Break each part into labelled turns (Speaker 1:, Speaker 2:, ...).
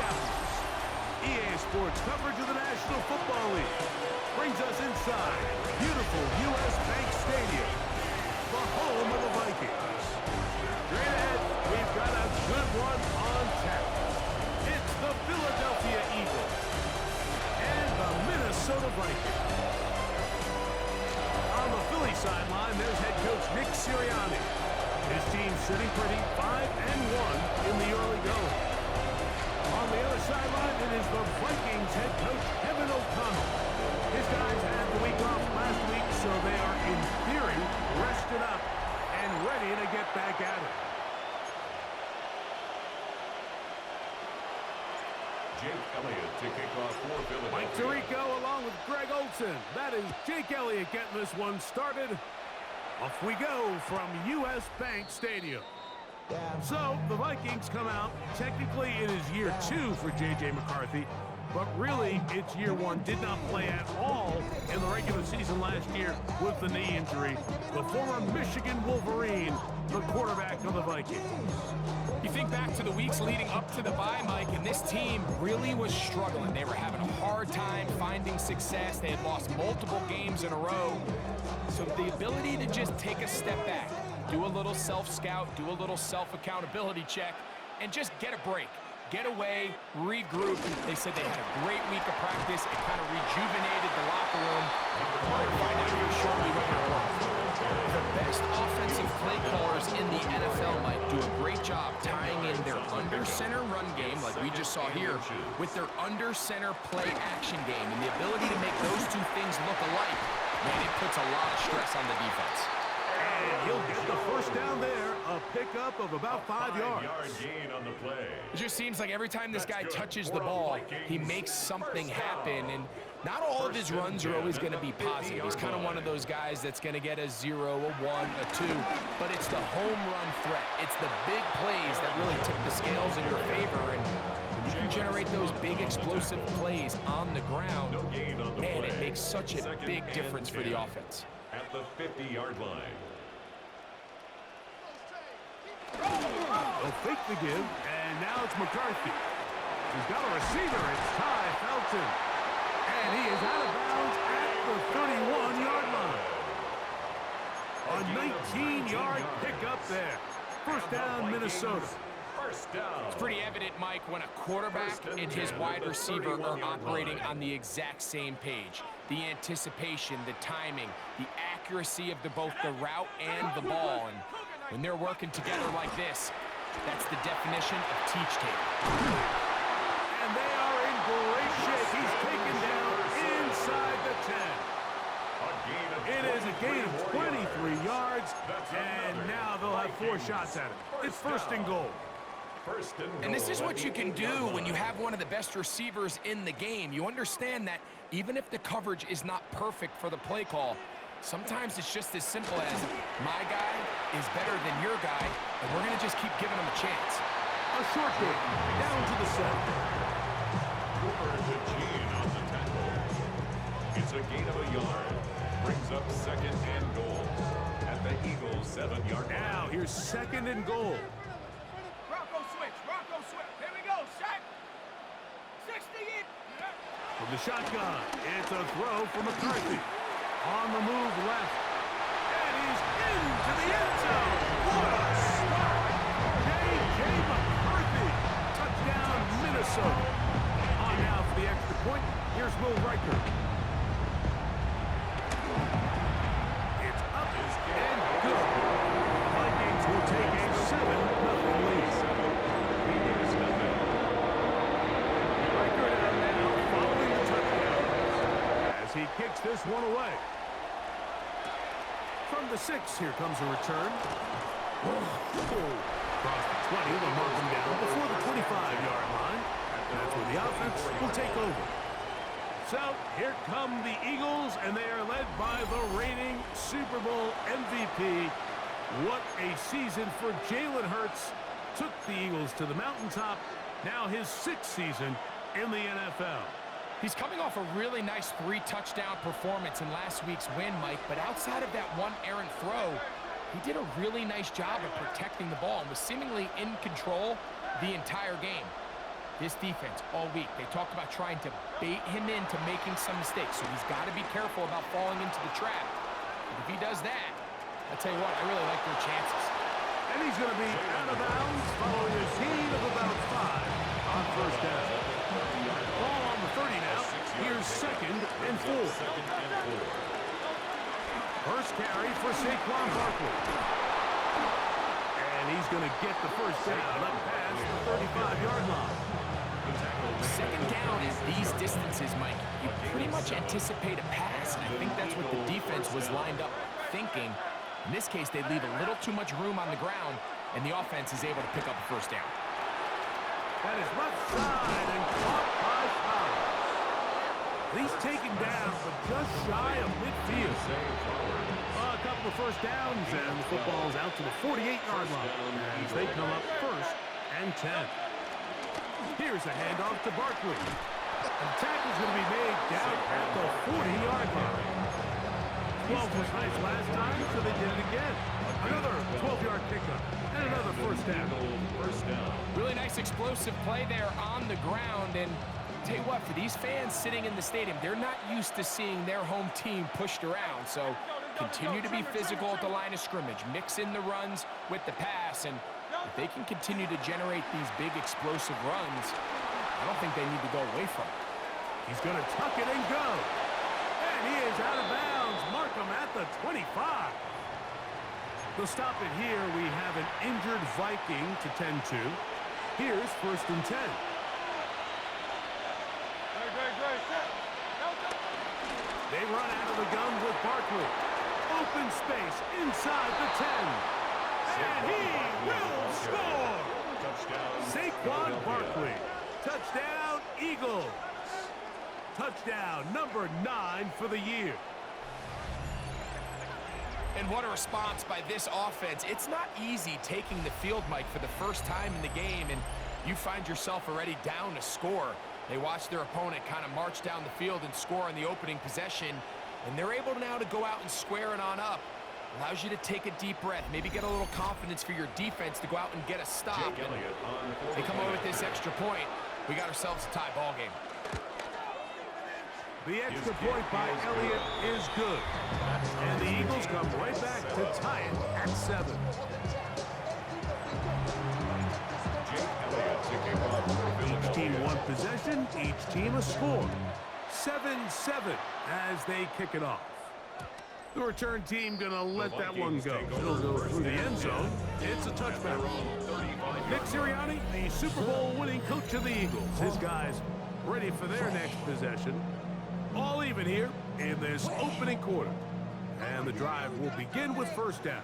Speaker 1: happens. EA Sports coverage of the National Football League brings us inside beautiful U.S. Bank Stadium, the home of the Vikings. Straight ahead, we've got a good one on tap. It's the Philadelphia Eagles and the Minnesota Vikings. On the Philly sideline, there's head coach Nick Sirianni. His team's sitting pretty, 5-1 in the early going. On the other sideline, it is the Vikings head coach Kevin O'Connell. His guys had the week off last week, so they are, in theory, rested up and ready to get back at it.
Speaker 2: Jake Elliott to kick off for Philadelphia.
Speaker 1: Mike Tirico along with Greg Olsen. That is Jake Elliott getting this one started. Off we go from U.S. Bank Stadium. So, the Vikings come out. Technically, it is year 2 for J.J. McCarthy, but really, it's year 1. Did not play at all in the regular season last year with the knee injury. The former Michigan Wolverine, the quarterback of the Vikings.
Speaker 3: You think back to the weeks leading up to the bye, Mike, and this team really was struggling. They were having a hard time finding success. They had lost multiple games in a row. So the ability to just take a step back, do a little self-scout, do a little self-accountability check, and just get a break. Get away, regroup. They said they had a great week of practice. It kind of rejuvenated the locker room. We're going to find out here shortly whether it worked. The best offensive play callers in the NFL might do a great job tying in their under-center run game, like we just saw here, with their under-center play action game. And the ability to make those two things look alike, man, it puts a lot of stress on the defense.
Speaker 1: And he'll get the first down there, a pickup of about 5 yards.
Speaker 2: Gain on the play.
Speaker 3: It just seems like every time this guy touches the ball, he makes something happen. And not all of his runs are always going to be positive. He's kind of one of those guys that's going to get a 0, a 1, a 2. But it's the home run threat. It's the big plays that really tip the scales in your favor. And you can generate those big explosive plays on the ground. Man, it makes such a big difference for the offense.
Speaker 2: At the 50-yard line.
Speaker 1: They'll fake the give, and now it's McCarthy. He's got a receiver. It's Ty Felton. And he is out of bounds at the 31-yard line. A 19-yard pickup there. First down, Minnesota.
Speaker 2: First down.
Speaker 3: It's pretty evident, Mike, when a quarterback and his wide receiver are operating on the exact same page. The anticipation, the timing, the accuracy of both the route and the ball. And when they're working together like this, that's the definition of teach tape.
Speaker 1: And they are in great shape. He's taken down inside the 10. It is a gain of 23 yards, and now they'll have 4 shots at it. It's first and goal.
Speaker 3: And this is what you can do when you have one of the best receivers in the game. You understand that even if the coverage is not perfect for the play call, sometimes it's just as simple as my guy is better than your guy, and we're going to just keep giving him a chance.
Speaker 1: A short kick down to the center.
Speaker 2: Cooper to Gene on the tackle. It's a gain of a yard. Brings up second and goal at the Eagles' 7-yard line.
Speaker 1: Now here's second and goal.
Speaker 4: Here we go, shot. 60 in.
Speaker 1: From the shotgun, it's a throw from McCarthy. On the move left. And he's into the end zone. What a start. J.J. McCarthy. Touchdown, Minnesota. On now for the extra point. Here's Will Riker. It's up and good. The Vikings will take a 7-0 lead. He kicks this one away. From the 6, here comes a return. Across the 20, they'll mark him down before the 25-yard line. That's where the offense will take over. So, here come the Eagles, and they are led by the reigning Super Bowl MVP. What a season for Jalen Hurts. Took the Eagles to the mountaintop. Now his 6th season in the NFL.
Speaker 3: He's coming off a really nice 3-touchdown performance in last week's win, Mike, but outside of that one errant throw, he did a really nice job of protecting the ball and was seemingly in control the entire game. This defense all week, they talked about trying to bait him into making some mistakes, so he's got to be careful about falling into the trap. But if he does that, I'll tell you what, I really like their chances.
Speaker 1: And he's going to be out of bounds following a gain of about 5 on first down. Ball on the 30 now. Here's 2nd and 4. First carry for Saquon Barkley. And he's going to get the first down up past the 35-yard line.
Speaker 3: Second down at these distances, Mike, you pretty much anticipate a pass, and I think that's what the defense was lined up thinking. In this case, they leave a little too much room on the ground, and the offense is able to pick up a first down.
Speaker 1: That is left side and caught by Fowler. He's taken down, but just shy of midfield. A couple of first downs, and the football's out to the 48-yard line as they come up 1st and 10. Here's a handoff to Barkley. The tackle's going to be made down at the 40-yard line. 12 was nice last time, so they did it again. Another 12-yard pickup and another first down.
Speaker 3: Really nice explosive play there on the ground, and tell you what, for these fans sitting in the stadium, they're not used to seeing their home team pushed around, so continue to be physical at the line of scrimmage, mix in the runs with the pass, and if they can continue to generate these big explosive runs, I don't think they need to go away from it.
Speaker 1: He's going to tuck it and go. And he is out of bounds. Mark him at the 25. They'll stop it here. We have an injured Viking to tend to. Here's 1st and 10. They run out of the gun with Barkley. Open space inside the 10. And he will score! Saquon Barkley. Touchdown, Eagles. Touchdown number 9 for the year.
Speaker 3: And what a response by this offense. It's not easy taking the field, Mike, for the first time in the game, and you find yourself already down to score. They watch their opponent kind of march down the field and score on the opening possession, and they're able now to go out and square it on up. Allows you to take a deep breath, maybe get a little confidence for your defense to go out and get a stop. They come over with this extra point. We got ourselves a tie ball game.
Speaker 1: The extra point by Elliott is good. And the Eagles come right back to tie it at 7. Each team one possession, each team a score. 7-7 as they kick it off. The return team gonna let that one go. It'll go through the end zone. It's a touchback. Nick Sirianni, the Super Bowl winning coach of the Eagles. His guys ready for their next possession. All even here in this opening quarter. And the drive will begin with first down.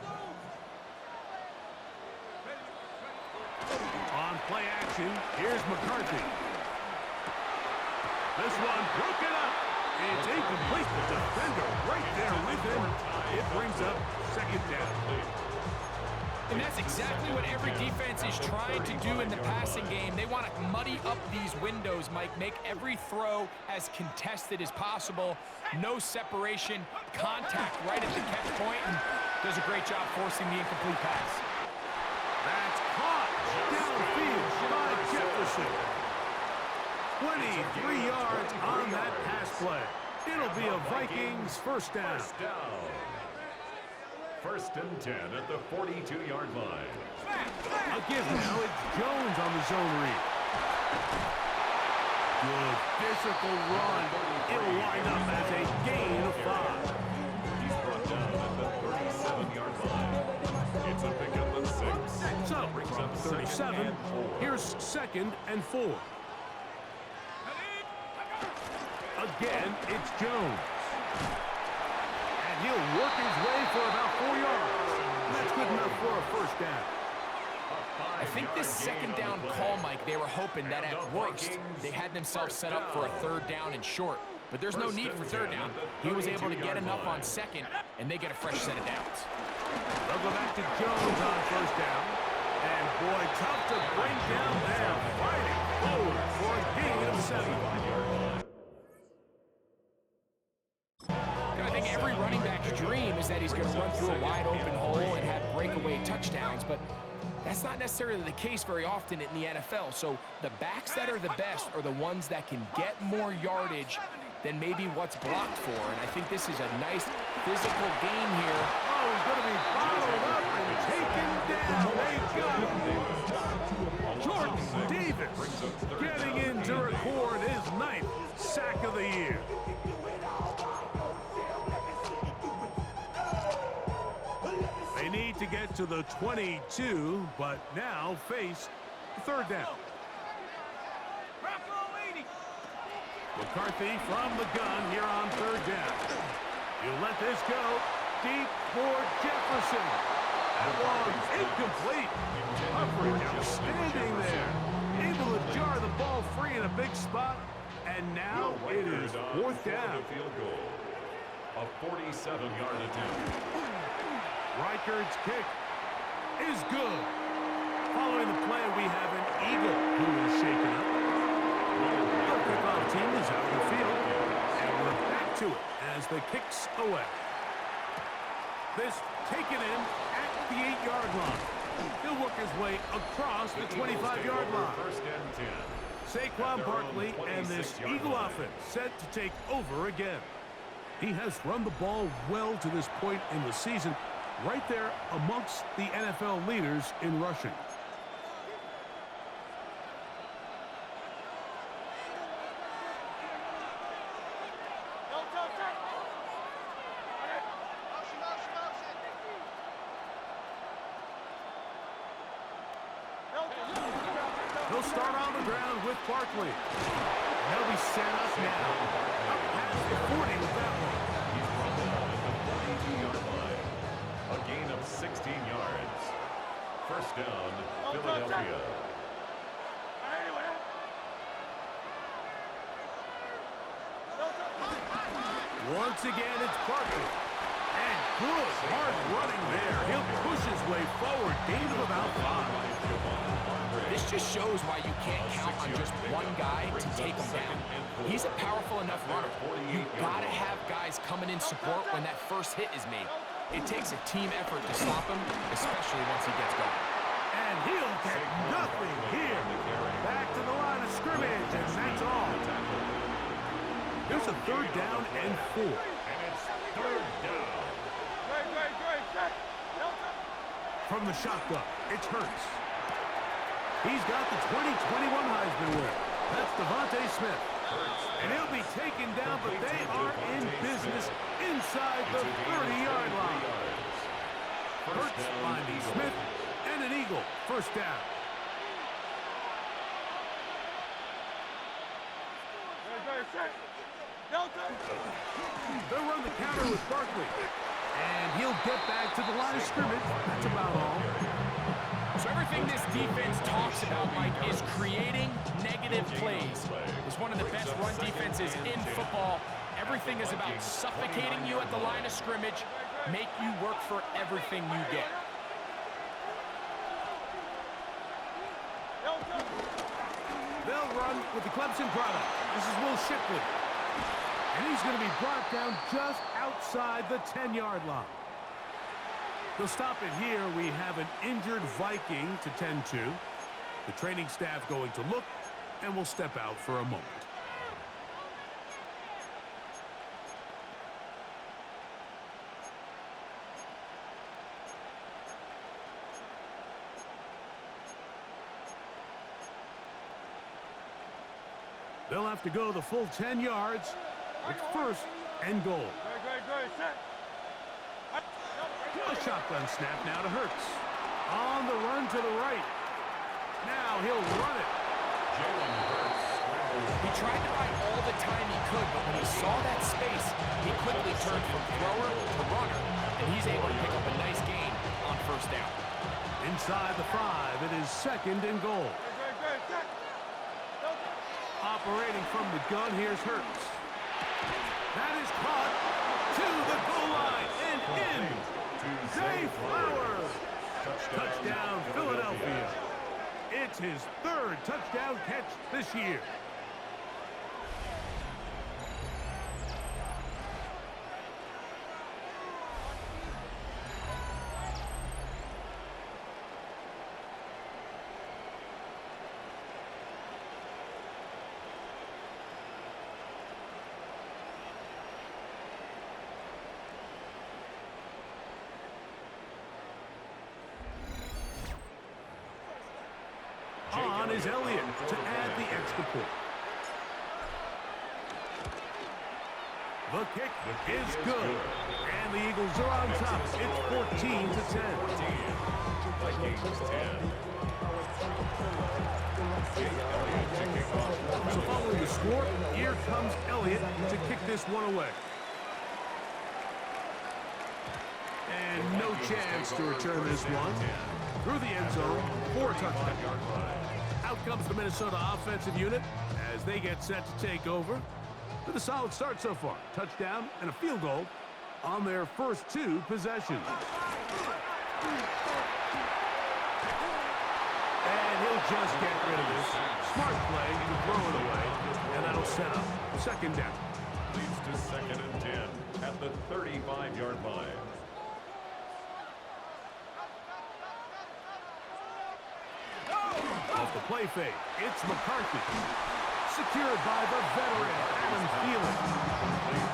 Speaker 1: On play action, here's McCarthy. This one broken up. It's incomplete. The defender right there with him. It brings up 2nd down.
Speaker 3: And that's exactly what every defense is trying to do in the passing game. They want to muddy up these windows, Mike, make every throw as contested as possible. No separation, contact right at the catch point, and does a great job forcing the incomplete pass.
Speaker 1: That's caught downfield by Jefferson. 23 yards on that pass play. It'll be a Vikings first down.
Speaker 2: 1st and 10 at the 42-yard line.
Speaker 1: A give now. It's Jones on the zone read. Good physical run. It'll wind up as a gain of 5.
Speaker 2: He's brought down at the 37-yard line. It's a pickup of 6.
Speaker 1: So, from 37, here's 2nd and 4. Again, it's Jones. And he'll work his way for about 4 yards. That's good enough for a first down.
Speaker 3: I think this 2nd down call, Mike, they were hoping that at worst they had themselves set up for a 3rd down and short. But there's no need for 3rd down. He was able to get enough on 2nd, and they get a fresh set of downs.
Speaker 1: They'll go back to Jones on first down. And boy, tough to bring down there. Fighting forward for a gain of 7.
Speaker 3: I think every running back's dream is that he's going to run through a wide open hole and have breakaway touchdowns, but That's not necessarily the case very often in the NFL. So the backs that are the best are the ones that can get more yardage than maybe what's blocked for. And I think this is a nice physical game here.
Speaker 1: Oh, he's going to be followed up and taken down. Jordan Davis getting in to record his 9th sack of the year. They need to get to the 22, but now face 3rd down. McCarthy from the gun here on 3rd down. He'll let this go deep for Jefferson. That one incomplete. Coverage outstanding there. Able to jar the ball free in a big spot. And now it is 4th down.
Speaker 2: Field goal. A 47-yard attempt.
Speaker 1: Reichard's kick is good. Following the play, we have an Eagle who is shaken up. The kickoff team is out of the field, and we're back to it as the kick's away. This taken in at the 8-yard line. He'll work his way across the 25-yard line.
Speaker 2: 1st and 10.
Speaker 1: Saquon Barkley and this Eagle offense set to take over again. He has run the ball well to this point in the season, right there amongst the NFL leaders in rushing. He'll start on the ground with Barkley. They'll be set up now. Up past the 40 with that one.
Speaker 2: He's run the ball at the 42-yard line. A gain of 16 yards. 1st down, Philadelphia.
Speaker 1: Once again, it's Barkley. And good hard running there. He'll push his way forward. Gain of about 5.
Speaker 3: This just shows why you can't count on just one guy to take him down. He's a powerful enough runner. You've got to have guys coming in support when that first hit is made. It takes a team effort to stop him, especially once he gets going.
Speaker 1: And he'll get nothing here. Back to the line of scrimmage, and that's all. There's a 3rd down and 4.
Speaker 2: And it's 3rd down.
Speaker 1: From the shotgun, it's Hurts. He's got the 2021 Heisman winner. That's Devontae Smith. And he'll be taken down, but they are in business inside the 30-yard line. Hurts finding Smith and an Eagle. 1st down. They'll run the counter with Barkley. And he'll get back to the line of scrimmage. That's about all.
Speaker 3: So everything this defense talks about, Mike, is creating negative plays. It's one of the best run defenses in football. Everything is about suffocating you at the line of scrimmage, make you work for everything you get.
Speaker 1: They'll run with the Clemson product. This is Will Shipley. And he's going to be brought down just outside the 10-yard line. They'll stop it here. We have an injured Viking to tend to. The training staff going to look, and we'll step out for a moment. They'll have to go the full 10 yards. It's 1st and goal. A shotgun snap now to Hurts. On the run to the right. Now he'll run it.
Speaker 3: He tried to buy all the time he could, but when he saw that space, he quickly turned from thrower to runner, and he's able to pick up a nice gain on 1st down.
Speaker 1: Inside the 5, it is 2nd and goal. Operating from the gun, here's Hurts. That is caught to the goal line and in. Zay Flowers. Touchdown, Philadelphia. It's his 3rd touchdown catch this year. on is Elliott to add the extra point. The kick is good. And the Eagles are on top. It's 14-10.
Speaker 2: Vikings 10.
Speaker 1: So following the score, here comes Elliott to kick this one away. And no chance to return this one. Through the end zone for a touchdown. Out comes the Minnesota offensive unit as they get set to take over. With a solid start so far. Touchdown and a field goal on their first two possessions. And he'll just get rid of this. Smart play to throw it away. And that'll set up second down.
Speaker 2: Leads to 2nd and 10 at the 35-yard line.
Speaker 1: Off the play fake, it's McCarthy. Secured by the veteran, Adam Thielen.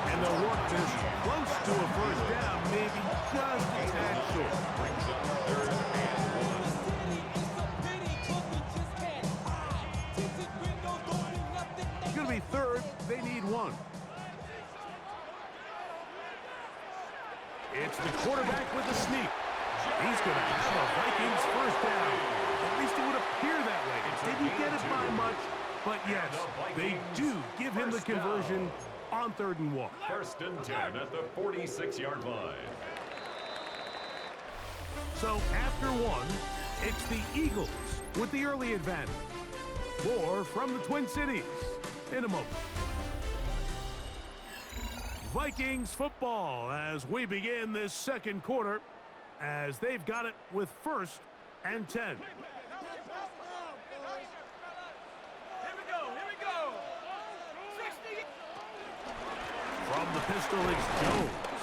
Speaker 1: And they'll work this close to a first down, maybe just a tad short.
Speaker 2: Brings up 3rd and 1.
Speaker 1: It's going to be 3rd. They need 1. It's the quarterback with the sneak. He's going to have a Vikings first down. At least it would appear that way. Didn't get it by much, but yes, they do give him the conversion on 3rd and 1.
Speaker 2: 1st and 10 at the 46-yard line.
Speaker 1: So after 1, it's the Eagles with the early advantage. More from the Twin Cities in a moment. Vikings football as we begin this second quarter, as they've got it with 1st and 10. From the pistol, it's Jones.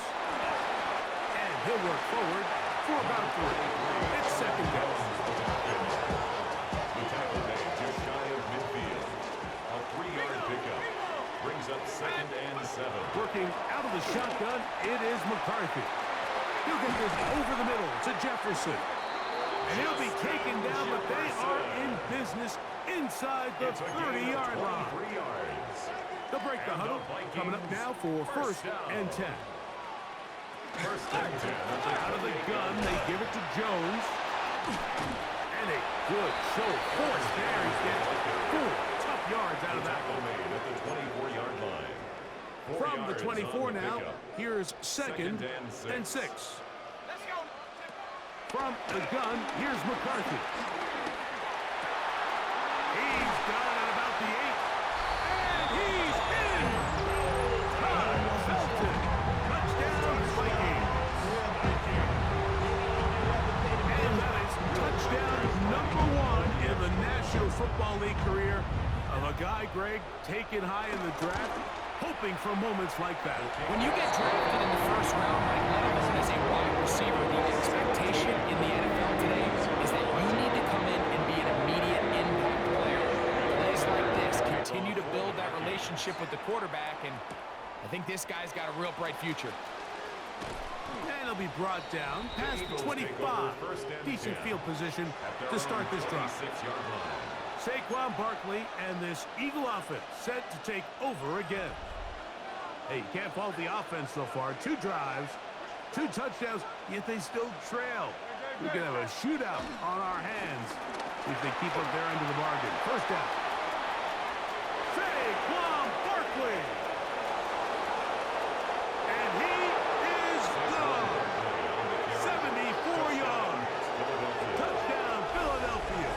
Speaker 1: And he'll work forward for about 3. It's second down.
Speaker 2: The tackle made just shy of midfield. A 3-yard pickup. Brings up 2nd and 7.
Speaker 1: Working out of the shotgun, it is McCarthy. He'll get this over the middle to Jefferson. And he'll be taken down, but they are in business inside the 30-yard line.
Speaker 2: 3 yards.
Speaker 1: They'll break the huddle. Coming up now for 1st and 10.
Speaker 2: 1st and 10.
Speaker 1: Out of the gun, they give it to Jones. And a good show of force there. He's getting 4 tough yards out of that
Speaker 2: Tackle made at the 24-yard line. 4
Speaker 1: From the
Speaker 2: yards
Speaker 1: 24
Speaker 2: on the
Speaker 1: now,
Speaker 2: pickup.
Speaker 1: here's 2nd and 6.
Speaker 4: Let's go.
Speaker 1: From the gun, here's McCarthy. He's got it at about the 8. And he's in! Todd Felton. Touchdown, Vikings. And that is touchdown number 1 in the National Football League career of a guy, Greg, taken high in the draft, hoping for moments like that.
Speaker 3: When you get drafted in the first round like Levis as a wide receiver, the expectation in the NFL today is that you need to come in and be an immediate impact player. Plays like this continue to build that relationship with the quarterback, and I think this guy's got a real bright future.
Speaker 1: And he'll be brought down past the 25. Decent field position to start this drive.
Speaker 2: 6-yard line.
Speaker 1: Saquon Barkley and this Eagle offense set to take over again. Hey, you can't fault the offense so far. 2 drives, 2 touchdowns, yet they still trail. We could have a shootout on our hands if they keep up their end of the bargain. First down. Saquon Barkley. And he is gone. 74 yards. Touchdown, Philadelphia.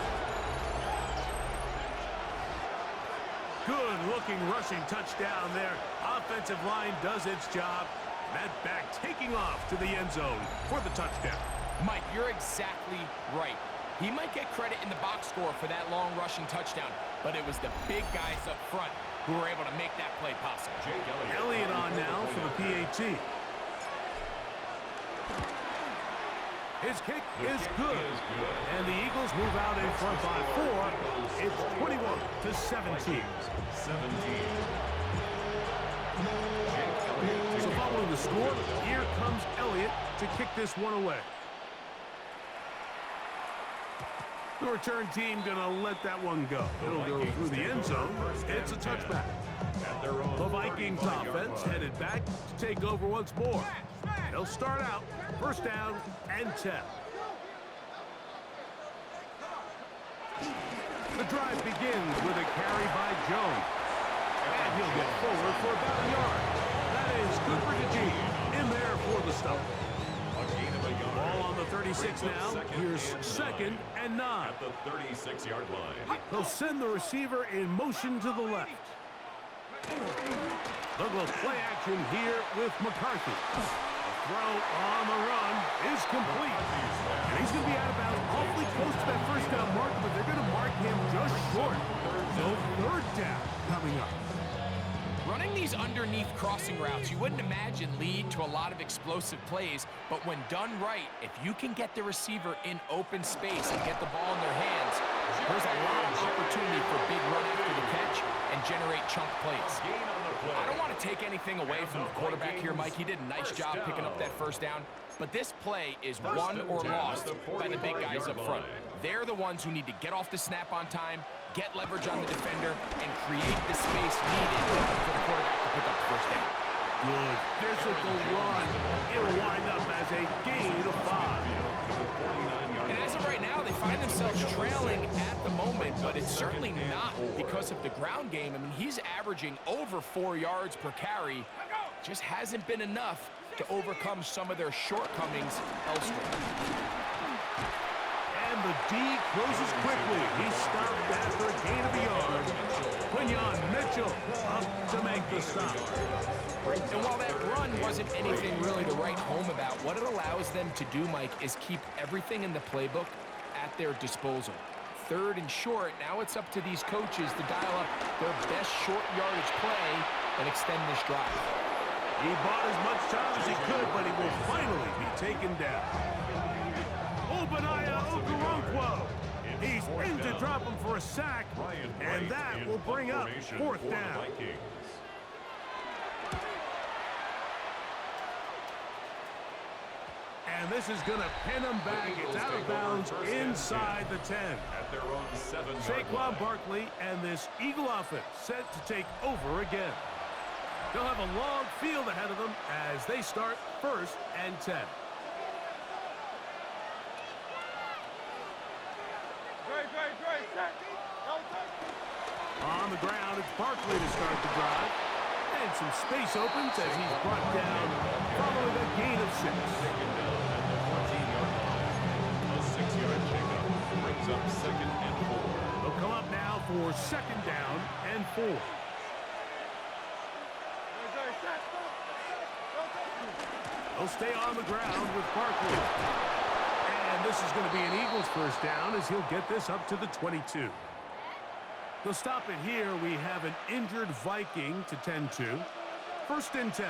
Speaker 1: Good-looking rushing touchdown there. Offensive line does its job. That back taking off to the end zone for the touchdown.
Speaker 3: Mike, you're exactly right. He might get credit in the box score for that long rushing touchdown, but it was the big guys up front who were able to make that play possible.
Speaker 1: Elliott on now for the PAT. His kick is good. And the Eagles move out in front by 4. It's 21-17. So following the score, here comes Elliott to kick this one away. The return team gonna let that one go. It'll go through the end zone. It's a touchback. The Vikings offense headed back to take over once more. They'll start out first down and 10. The drive begins with a carry by Jones. And he'll get forward for about a yard. That is Cooper DeJean in there for the stop. Ball on the 36 now. Here's second and 9.
Speaker 2: At the 36-yard line.
Speaker 1: He'll send the receiver in motion to the left. They'll go play action here with McCarthy. The throw on the run is complete. And he's going to be out of bounds awfully close to that first down mark, but they're going to mark him just short. So third down coming up.
Speaker 3: Running these underneath crossing routes, you wouldn't imagine lead to a lot of explosive plays, but when done right, if you can get the receiver in open space and get the ball in their hands, there's a lot of opportunity for big run after the catch and generate chunk plays. I don't want to take anything away from the quarterback here, Mike. He did a nice job picking up that first down, but this play is won or lost by the big guys up front. They're the ones who need to get off the snap on time, get leverage on the defender, and create the space needed for the quarterback to pick up the first down.
Speaker 1: Good physical run. It'll wind up as a gain of 5.
Speaker 3: And as of right now, they find themselves trailing at the moment, but it's certainly not because of the ground game. I mean, he's averaging over 4 yards per carry. Just hasn't been enough to overcome some of their shortcomings elsewhere.
Speaker 1: And the D closes quickly. He's stopped after a gain of a yard. Quinyon Mitchell up to make the stop.
Speaker 3: And while that run wasn't anything really to write home about, what it allows them to do, Mike, is keep everything in the playbook at their disposal. Third and short, now it's up to these coaches to dial up their best short yardage play and extend this drive.
Speaker 1: He bought as much time as he could, but he will finally be taken down. Obadiah Okoronkwo. He's in to drop him for a sack, and that will bring up fourth down. And this is going to pin him back. It's out of bounds inside the 10.
Speaker 2: At their own 7-yard
Speaker 1: Saquon Barkley and this Eagle offense set to take over again. They'll have a long field ahead of them as they start first and 10. On the ground, it's Barkley to start the drive. And some space opens as he's brought down following a gain of 6.
Speaker 2: A 6-yard pickup brings up second and 4.
Speaker 1: They'll come up now for second down and 4. They'll stay on the ground with Barkley. And this is going to be an Eagles first down as he'll get this up to the 22. They'll stop it here. We have an injured Viking to tend to. First and 10.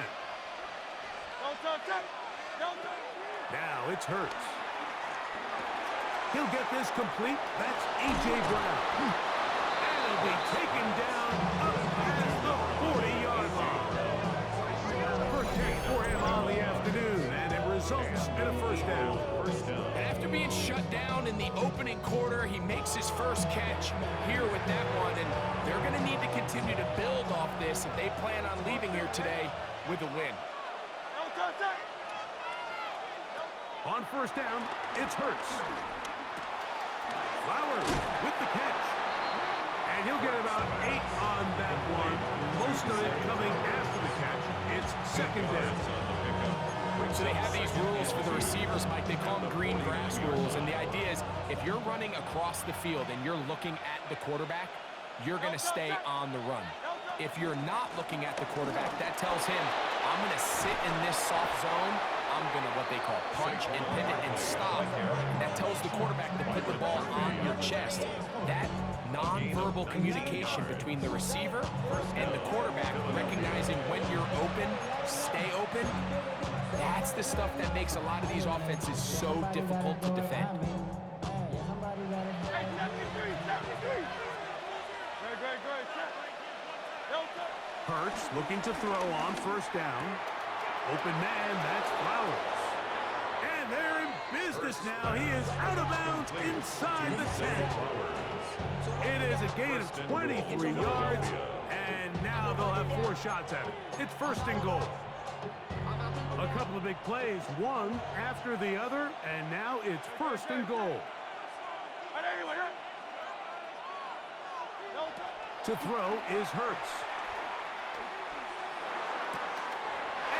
Speaker 1: Now it's Hurts. He'll get this complete. That's A.J. Brown. And he'll be taken down up past the 40-yard line. First catch for him on the afternoon, and it results in a first down.
Speaker 3: And after being shut down in the opening quarter, he makes his first catch here with that one, and they're going to need to continue to build off this if they plan on leaving here today with a win.
Speaker 1: On first down, it's Hurts. Flowers with the catch. And he'll get about 8 on that one. Most of it coming after the catch. It's second down.
Speaker 3: So they have these rules for the receivers, Mike. They call them green grass rules. And the idea is if you're running across the field and you're looking at the quarterback, you're going to stay on the run. If you're not looking at the quarterback, that tells him, I'm going to sit in this soft zone. I'm going to what they call punch and pivot and stop. And that tells the quarterback to put the ball on your chest. That nonverbal communication between the receiver and the quarterback, recognizing when you're open, stay open, that's the stuff that makes a lot of these offenses so difficult to defend.
Speaker 1: Hurts looking to throw on first down. Open man, that's Flowers. And they're in business now. He is out of bounds inside the 10. It is a gain of 23 yards, and now they'll have 4 shots at it. It's first and goal. A couple of big plays, one after the other, and now it's first and goal. To throw is Hurts.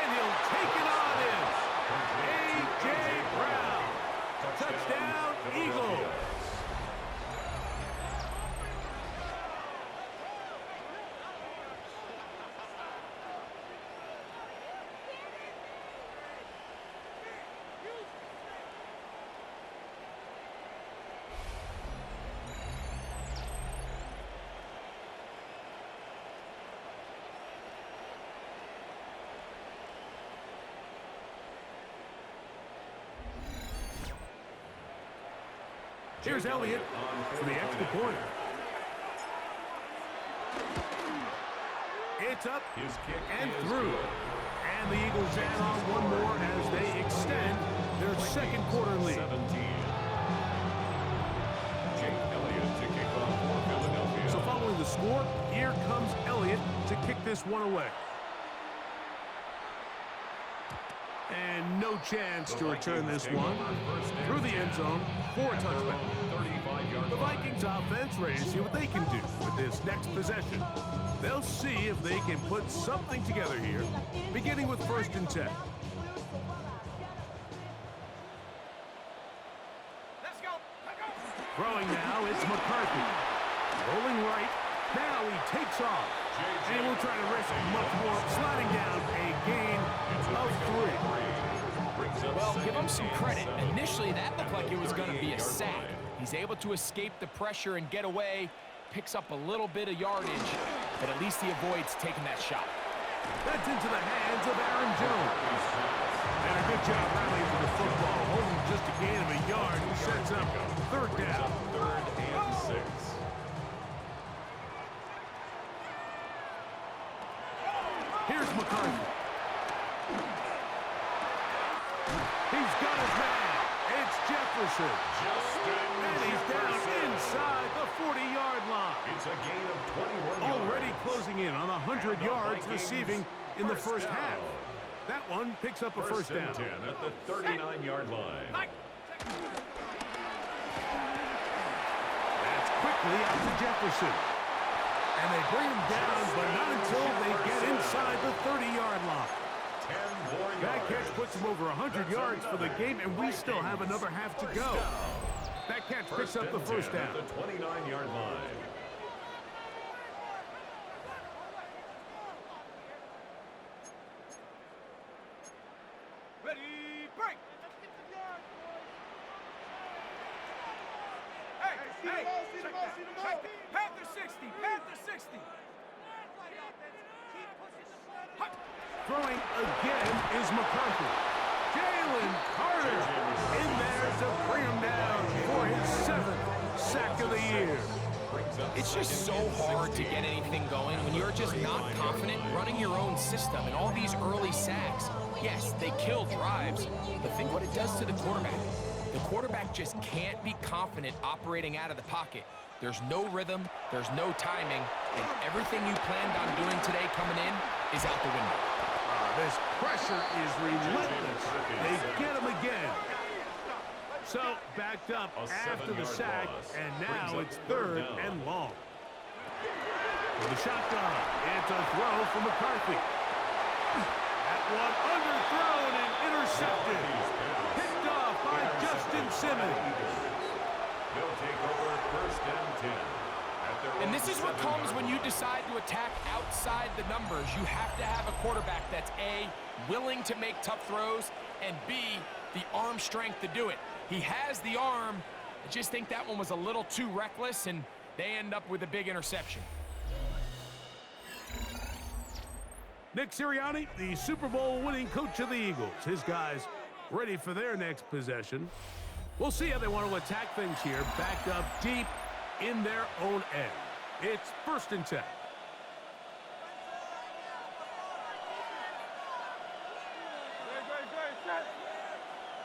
Speaker 1: And he'll take it on in. A.J. Brown. Touchdown, Eagles. Here's Elliott for the extra point. It's up and through. And the Eagles add on one more as they extend their second quarter lead. So following the score, here comes Elliott to kick this one away. And no chance to return this one through the end zone for a touchback. The Vikings offense ready to see what they can do with this next possession. They'll see if they can put something together here, beginning with first and 10.
Speaker 4: Let's go.
Speaker 1: Throwing now, it's McCarthy. Rolling right. Now he takes off. And he won't try to risk much more, sliding down a gain of 3.
Speaker 3: Well, give him some credit. Initially, that looked like it was going to be a sack. He's able to escape the pressure and get away, picks up a little bit of yardage, but at least he avoids taking that shot.
Speaker 1: That's into the hands of Aaron Jones. And a good job rallying for the football. Holding just a gain of a yard and sets up third down.
Speaker 2: Third and 6.
Speaker 1: Here's McCarthy. He's got his man. It's Jefferson. And he's down inside the 40-yard line.
Speaker 2: It's a gain of 21
Speaker 1: Already
Speaker 2: yards.
Speaker 1: closing in on 100 yards receiving in the first half. That one picks up a first down.
Speaker 2: 10 at the 39-yard line.
Speaker 1: That's quickly out to Jefferson. And they bring him down, but not until they get inside the 30-yard line.
Speaker 2: 10 more
Speaker 1: That
Speaker 2: yards.
Speaker 1: catch puts him over 100 yards for the game, and we still have another half to go. That catch picks up the first down.
Speaker 2: At the 29-yard line.
Speaker 4: Ready, break. Hey, check that. Panther 60, Panther 60.
Speaker 1: Throwing again is McCarthy. Jalen Carter in there to bring him down for his 7th sack of the year.
Speaker 3: It's just so hard to get anything going when you're just not confident running your own system. And all these early sacks, yes, they kill drives, but think what it does to the quarterback. The quarterback just can't be confident operating out of the pocket. There's no rhythm, there's no timing, and everything you planned on doing today coming in is out the window.
Speaker 1: This pressure is relentless. They get him again. So, backed up after the sack, and now it's third and long. With the shotgun, it's a throw from McCarthy. That one underthrown and intercepted. Picked off by Justin Simmons.
Speaker 2: They'll take over first and 10.
Speaker 3: And this is what comes when you decide to attack outside the numbers. You have to have a quarterback that's A, willing to make tough throws, and B, the arm strength to do it. He has the arm. I just think that one was a little too reckless, and they end up with a big interception.
Speaker 1: Nick Sirianni, the Super Bowl winning coach of the Eagles. His guys ready for their next possession. We'll see how they want to attack things here, backed up deep in their own end. It's first and 10.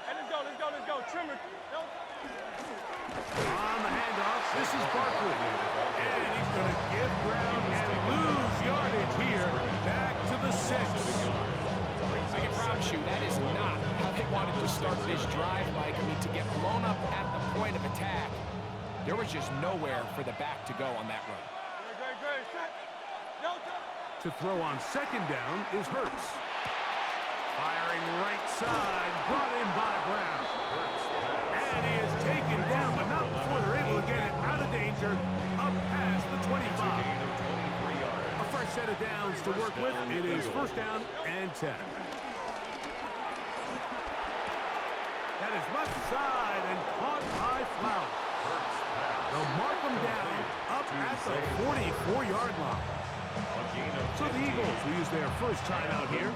Speaker 4: Hey, let's go. Trim
Speaker 1: is Barkley. And he's going to give ground and lose yardage here. Back to the 6.
Speaker 3: I can promise you that is not how they wanted to start this drive, Mike. I mean, to get blown up at the point of attack, there was just nowhere for the back to go on that run.
Speaker 1: To throw on second down is Hurts. Firing right side, brought in by Brown. And he is taken down, but not before they're able to get it out of danger, up past the 25. A fresh set of downs to work with. It is first down and 10. That is left side and caught by Flower. They'll mark him down up at the 44-yard line. So the Eagles will use their first timeout here.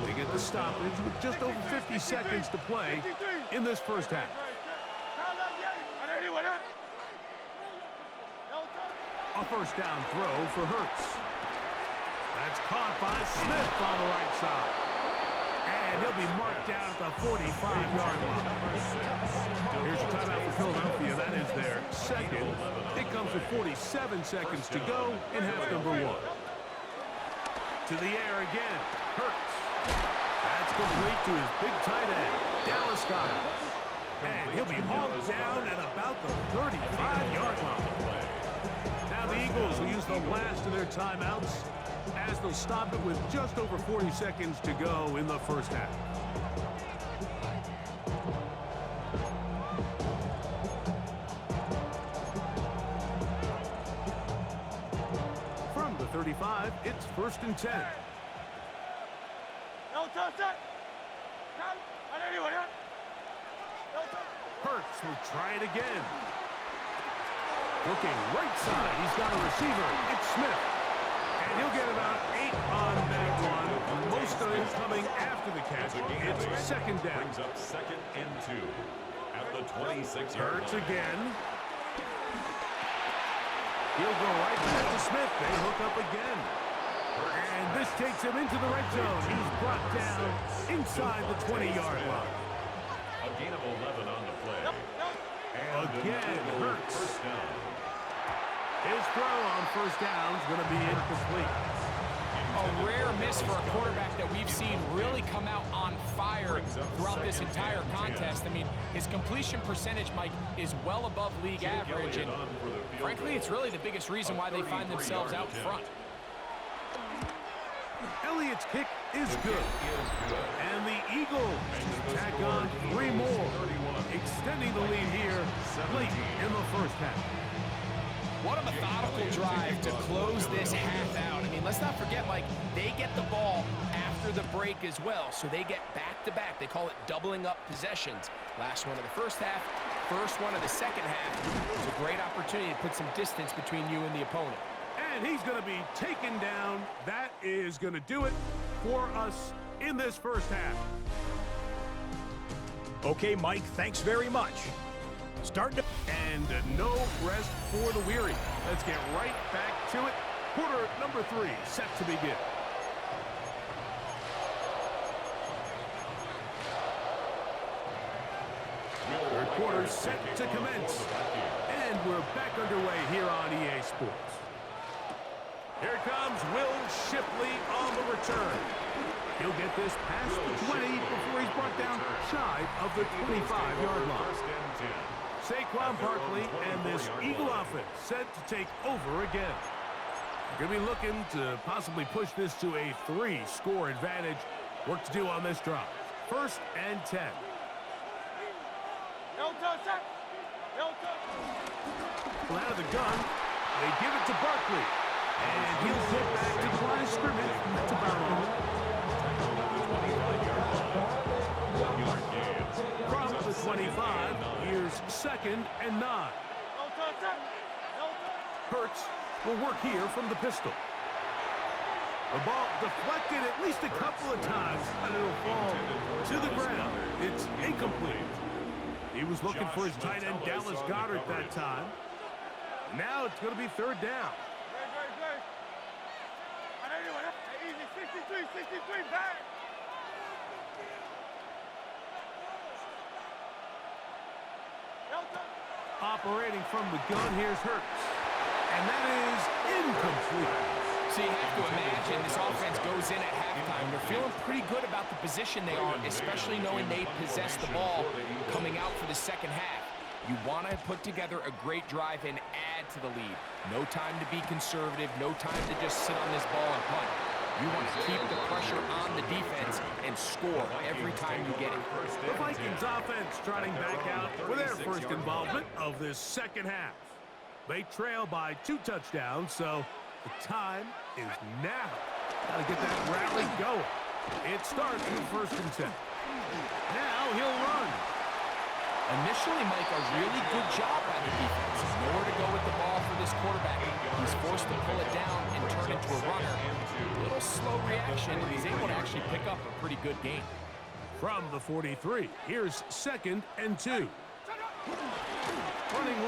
Speaker 1: They get the stoppage with just over 50 seconds to play in this first half. A first down throw for Hurts. That's caught by Smith on the right side. And he'll be marked down at the 45-yard line. Here's a timeout for Philadelphia. That is their second. It comes with 47 seconds to go in half number 1. To the air again. Hurts. That's complete to his big tight end, Dallas Goedert. And he'll be hauled down at about the 35-yard line. Now the Eagles will use the last of their timeouts as they'll stop it with just over 40 seconds to go in the first half. From the 35, it's first and 10. Hurts will try it again. Looking right side, he's got a receiver. It's Smith. And he'll get about 8 on that one. Most of it coming after the catch. It's second down.
Speaker 2: Brings up second and 2 at the 26-yard line.
Speaker 1: Hurts again. He'll go right back to Smith. They hook up again. And this takes him into the red zone. He's brought down inside the 20-yard line.
Speaker 2: A gain of 11 on the play.
Speaker 1: Again, Hurts. His throw on first down is going to be incomplete.
Speaker 3: A rare miss for a quarterback that we've seen really come out on fire throughout this entire contest. I mean, his completion percentage, Mike, is well above league average. And frankly, it's really the biggest reason why they find themselves out front.
Speaker 1: Elliott's kick is good. And the Eagles tack on 3 more, extending the lead here late in the first half.
Speaker 3: What a methodical drive to close this half out. I mean, let's not forget, Mike, they get the ball after the break as well, so they get back-to-back. They call it doubling up possessions. Last one of the first half, first one of the second half. It's a great opportunity to put some distance between you and the opponent.
Speaker 1: And he's going to be taken down. That is going to do it for us in this first half.
Speaker 5: Okay, Mike, thanks very much. Starting to...
Speaker 1: And no rest for the weary. Let's get right back to it. Quarter number 3 set to begin. Third quarter set to commence. And we're back underway here on EA Sports. Here comes Will Shipley on the return. He'll get this past the 20 before he's brought down shy of the 25-yard line. Saquon Barkley and this Eagle offense set to take over again. Going to be looking to possibly push this to a 3-score advantage. Work to do on this drive. First and 10. Well, out of the gun, they give it to Barkley. And he'll get back to the line of scrimmage. That's about all. From the 25, here's second and 9. Hurts will work here from the pistol. The ball deflected at least a couple of times, and it'll fall to the ground. It's incomplete. He was looking for his tight end, Dallas Goedert, that time. Now it's going to be third down. Operating from the gun, here's Hurts. And that is incomplete.
Speaker 3: So you have to imagine this offense goes in at halftime. They're feeling pretty good about the position they are, especially knowing they possess the ball coming out for the second half. You want to put together a great drive and add to the lead. No time to be conservative, no time to just sit on this ball and punt. You want to keep the pressure on the defense and score every time you get it.
Speaker 1: The Vikings offense trotting back out for their first involvement of this second half. They trail by 2 touchdowns, so the time is now. Got to get that rally going. It starts with 1st and 10. Now he'll run.
Speaker 3: Initially, Mike, a really good job by the defense. Nowhere to go with the ball for this quarterback. He's forced to pull it down and turn into a runner. A little slow reaction, and he's able to actually pick up a pretty good game.
Speaker 1: From the 43, here's 2nd and 2. Running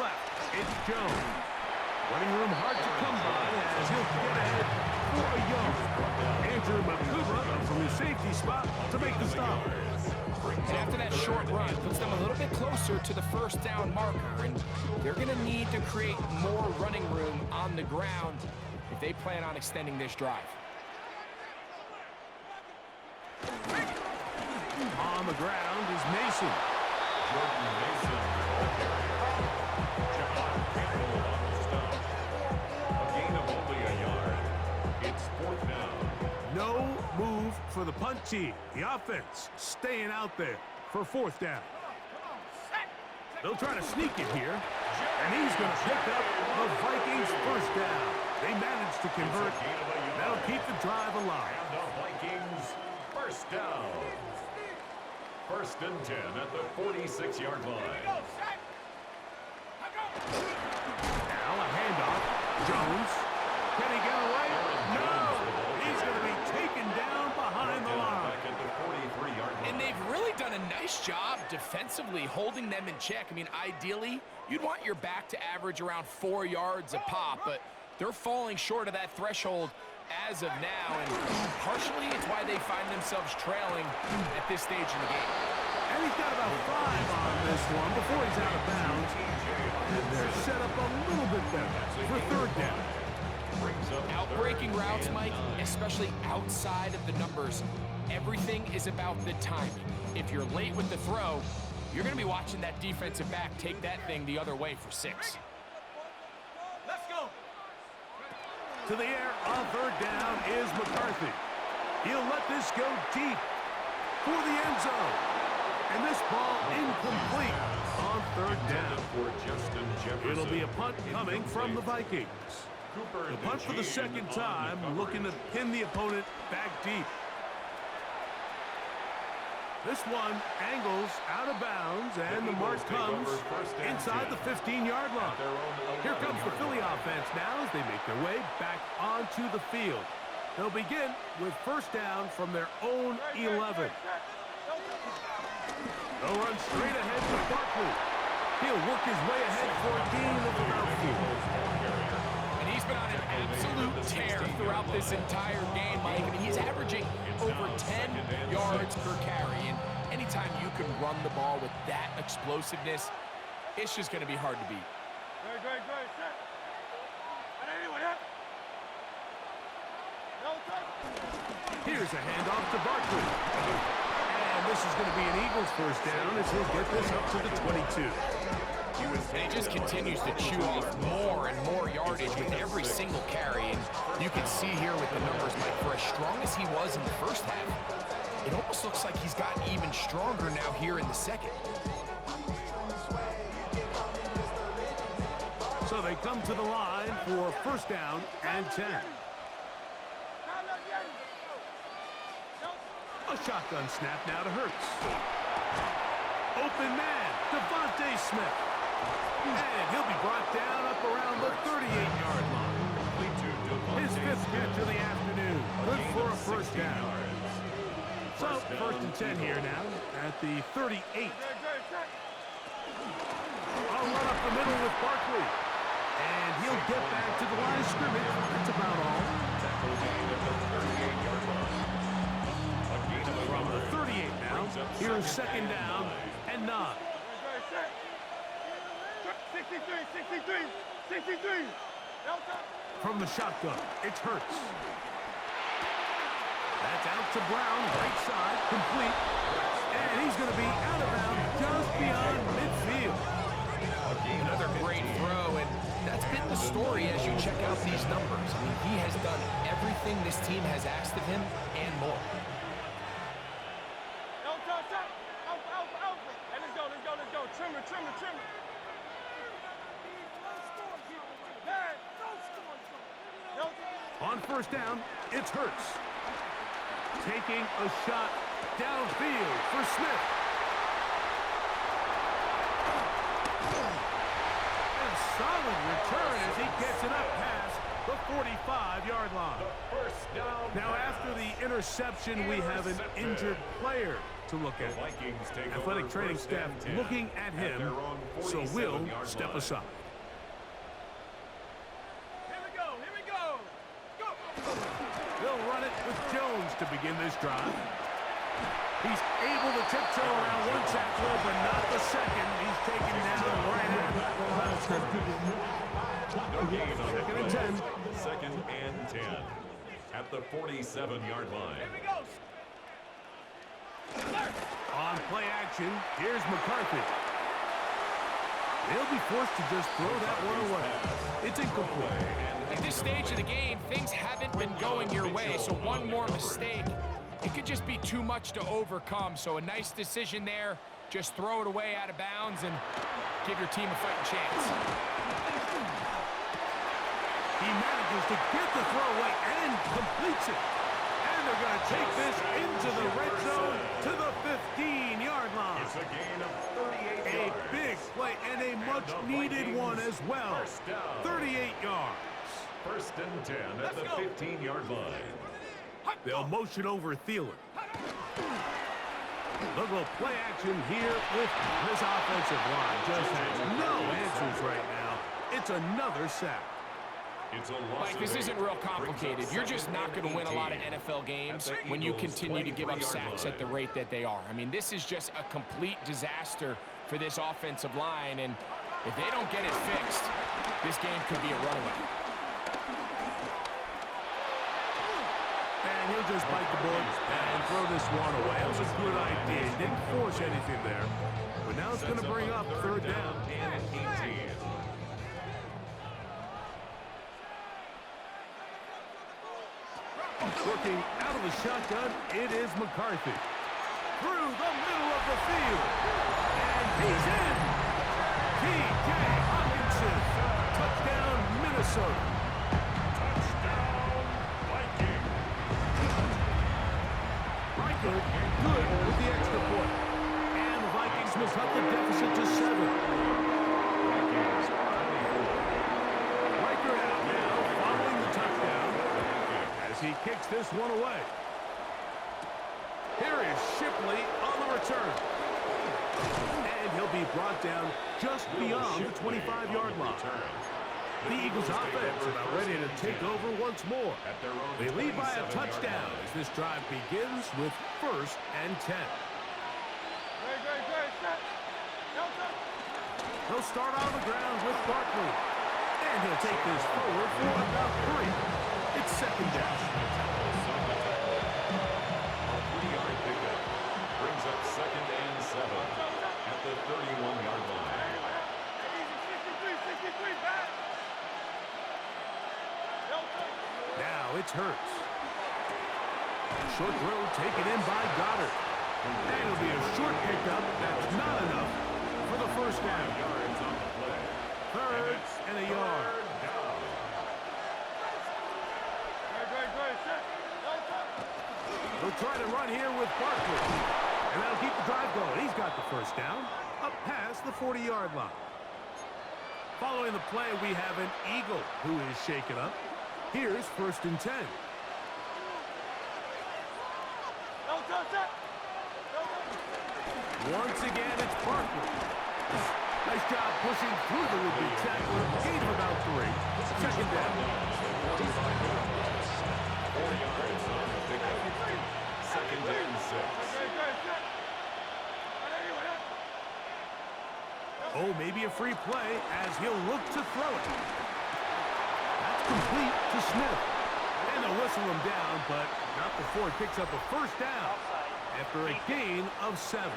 Speaker 1: left, it's Jones. Running room hard to come by as he'll get ahead for a yard. Andrew Makuba from his safety spot to make the stop.
Speaker 3: And after that short run, puts them a little bit closer to the 1st down marker, and they're going to need to create more running room on the ground if they plan on extending this drive.
Speaker 1: On the ground is Mason.
Speaker 2: Jordan Mason. John Campbell on the stop. A gain of only a yard. It's 4th down.
Speaker 1: No move for the punt team. The offense staying out there for 4th down. They'll try to sneak it here, and he's going to pick up the Vikings' 1st down. They managed to convert. That'll keep the drive alive.
Speaker 2: And the Vikings 1st down. 1st and 10 at the 46-yard line.
Speaker 1: Now a handoff. Jones. Can he get away? No! He's going to be taken down behind the line.
Speaker 2: Back at the 43-yard line.
Speaker 3: And they've really done a nice job defensively holding them in check. I mean, ideally, you'd want your back to average around 4 yards a pop, but they're falling short of that threshold as of now, and partially it's why they find themselves trailing at this stage in the game.
Speaker 1: And he's got about 5 on this one before he's out of bounds. And they're set up a little bit better for 3rd down.
Speaker 3: Outbreaking routes, Mike, especially outside of the numbers, everything is about the timing. If you're late with the throw, you're going to be watching that defensive back take that thing the other way for 6.
Speaker 4: Let's go.
Speaker 1: To the air on 3rd down is McCarthy. He'll let this go deep for the end zone. And this ball incomplete on 3rd down. It'll be a punt coming from the Vikings. The punt for the 2nd time, looking to pin the opponent back deep. This one angles out of bounds, and the mark comes inside the 15-yard line. Here comes the Philly offense now as they make their way back onto the field. They'll begin with 1st down from their own 11. They'll run straight ahead to Barkley. He'll work his way ahead for a gain of about 4.
Speaker 3: And he's been on an absolute tear throughout this entire game, Mike. I mean, he's averaging over 10 yards per carry. And anytime you can run the ball with that explosiveness, it's just going to be hard to beat.
Speaker 1: Here's a handoff to Barkley. And this is going to be an Eagles 1st down as he'll get this up to the 22.
Speaker 3: And he just continues to chew off more and more yardage with every single carry. And you can see here with the numbers, Mike, for as strong as he was in the 1st half, it almost looks like he's gotten even stronger now here in the 2nd.
Speaker 1: So they come to the line for 1st down and 10. A shotgun snap now to Hurts. Open man, Devontae Smith. And he'll be brought down up around the 38-yard line. His 5th catch of the afternoon. Good for a 1st down. So, 1st and 10 here now at the 38. I'll run up the middle with Barkley. And he'll get back to the line of scrimmage. That's about all. From the 38 now, here's 2nd down and 9.
Speaker 4: 63.
Speaker 1: From the shotgun, it's Hurts. That's out to Brown, right side, complete. And he's going to be out of bounds just beyond midfield.
Speaker 3: Another great throw, and that's been the story as you check out these numbers. I mean, he has done everything this team has asked of him and more.
Speaker 4: Hey, let's go. Trimmer.
Speaker 1: On first down, it's Hurts. Taking a shot downfield for Smith. And solid return as he gets it up past the 45-yard line.
Speaker 2: First down.
Speaker 1: Now after the interception, we have an injured player to look at. Athletic training staff looking at him, so we'll step aside.
Speaker 4: Here we go. Go.
Speaker 1: They'll run it with Jones to begin this drive. He's able to tiptoe around one tackle, but not the second. He's taken down right at the line of scrimmage. Second and 10.
Speaker 2: Second and 10 at the 47-yard line.
Speaker 4: Here we go.
Speaker 1: On play action, here's McCarthy. He'll be forced to just throw that one away. It's incomplete.
Speaker 3: At this stage of the game, things haven't been going your way, so one more mistake, it could just be too much to overcome. So a nice decision there. Just throw it away out of bounds and give your team a fighting chance.
Speaker 1: He manages to get the throw away and completes it. And they're going to take this into the red zone to the 15-yard line.
Speaker 2: It's a gain of 38
Speaker 1: A
Speaker 2: yards.
Speaker 1: big play and a much-needed one as well. 38 yards.
Speaker 2: First and 10 at the 15-yard line.
Speaker 1: They'll motion over Thielen. Look at play action here with this offensive line. Just has no answers right now. It's another sack.
Speaker 2: It's a loss.
Speaker 3: Mike, this isn't real complicated. You're just not going to win a lot of NFL games when you continue to give up sacks at the rate that they are. I mean, this is just a complete disaster for this offensive line, and if they don't get it fixed, this game could be a runaway.
Speaker 1: And he'll just bite the bullet and throw this one away. It was a good idea. He didn't force anything there. But now it's going to bring up third down.
Speaker 2: And 18.
Speaker 1: Looking out of the shotgun, it is McCarthy. Through the middle of the field. And he's in. T.J. Hawkinson. Touchdown, Minnesota.
Speaker 2: Touchdown, Viking.
Speaker 1: Riker good with the extra point. And the Vikings will cut the deficit to 7. Riker out now following the touchdown as he kicks this one away. Here is Shipley on the return. And he'll be brought down just beyond the 25-yard line. The Eagles offense about ready to take over once more. They lead by a touchdown as this drive begins with first and 10. He'll start on the ground with Barkley. And he'll take this forward for about 3. It's second down.
Speaker 2: A 3-yard pickup brings up second and 7 at the 31-yard line.
Speaker 4: 63 back.
Speaker 1: Now it's Hurts. Short throw taken in by Goddard. And it'll be a short pickup. That's not enough for the first down.
Speaker 2: Yards on the play.
Speaker 1: Third and a yard.
Speaker 2: Down.
Speaker 1: They'll try to run here with Barkley. And that'll keep the drive going. He's got the first down up past the 40-yard line. Following the play, we have an Eagle who is shaken up. Here's first and 10. Once again, it's Barkley. Nice job pushing through the would-be tackler. Gain of about 3. Second down.
Speaker 2: 4 yards on the pickup. Second and 6.
Speaker 1: Oh, maybe a a free play as he'll look to throw it. That's complete to Smith. And they'll whistle him down, but not before he picks up a first down after a gain of 7.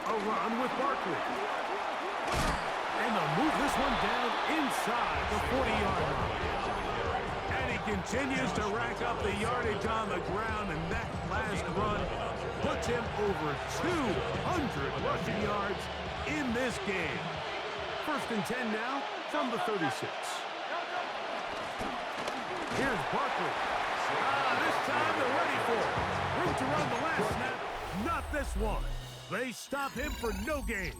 Speaker 1: A run with Barkley. And they'll move this one down inside the 40-yard line. And he continues to rack up the yardage on the ground, and that last run puts him over 200 rushing yards in this game. 1st and 10 now from the 36. Here's Barkley. This time they're ready for it. Room to run the last snap. Not this one. They stop him for no gain.